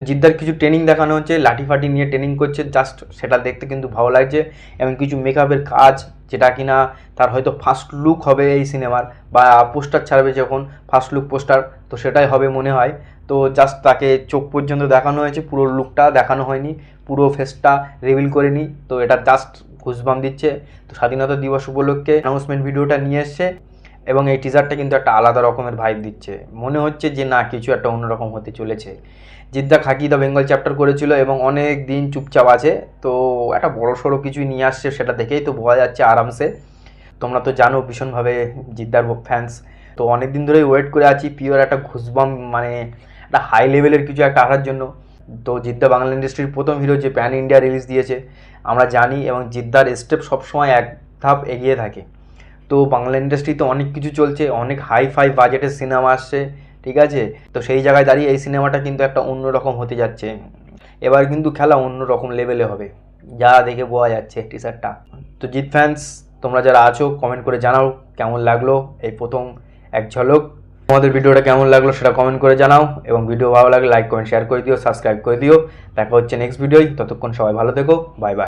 জিদ্দার কিছু ট্রেনিং দেখানো হচ্ছে, লাঠি ফাটি নিয়ে ট্রেনিং করছে, জাস্ট সেটা দেখতে কিন্তু ভালো লাগছে। এবং কিছু মেকআপের কাজ, যেটা কিনা তার হয়তো ফার্স্ট লুক হবে এই সিনেমার, বা পোস্টার ছাড়বে যখন ফার্স্ট লুক পোস্টার, তো সেটাই হবে মনে হয়। তো জাস্ট তাকে চোখ পর্যন্ত দেখানো হয়েছে, পুরো লুকটা দেখানো হয়নি, পুরো ফেসটা রিভিল করেনি। তো এটা জাস্ট ঘুষবাম দিচ্ছে। তো স্বাধীনতা দিবস উপলক্ষে অ্যানাউন্সমেন্ট ভিডিওটা নিয়ে এসছে, এবং এই টিজারটা কিন্তু একটা আলাদা রকমের ভাইব দিচ্ছে। মনে হচ্ছে যে না, কিছু একটা অন্যরকম হতে চলেছে। জিদ্দা খাকি দ্য বেঙ্গল চ্যাপ্টার করেছিল এবং অনেক দিন চুপচাপ আছে, তো একটা বড় সড়ো কিছুই নিয়ে আসছে, সেটা দেখেই তো বোঝা যাচ্ছে আরামসে। তোমরা তো জানো ভীষণভাবে জিদ্দার ফ্যান্স, তো অনেক দিন ধরেই ওয়েট করে আছি পিওর একটা ঘুষবাম, মানে একটা হাই লেভেলের কিছু একটা আসার জন্য। তো জিদ্দা বাংলা ইন্ডাস্ট্রির প্রথম হিরো যে প্যান ইন্ডিয়া রিলিজ দিয়েছে আমরা জানি, এবং জিদ্দার স্টেপ সবসময় এক ধাপ এগিয়ে থাকে। তো বাংলা ইন্ডাস্ট্রিতে অনেক কিছু চলছে, অনেক হাই ফাই বাজেটের সিনেমা আসছে, ঠিক আছে। তো সেই জায়গায় দাঁড়িয়ে এই সিনেমাটা কিন্তু একটা অন্যরকম হতে যাচ্ছে। এবার কিন্তু খেলা অন্য রকম লেভেলে হবে, যা দেখে বোঝা যাচ্ছে টিজারটা। তো জিৎ ফ্যান্স, তোমরা যারা আছো কমেন্ট করে জানাও কেমন লাগলো এই প্রথম এক ঝলক। তোমাদের ভিডিওটা কেমন লাগলো সেটা কমেন্ট করে জানাও, এবং ভিডিও ভালো লাগলে লাইক কমেন্ট শেয়ার করে দিও, সাবস্ক্রাইব করে দিও। দেখা হচ্ছে নেক্সট ভিডিওয়, ততক্ষণ সবাই ভালো থেকো, বাই বাই।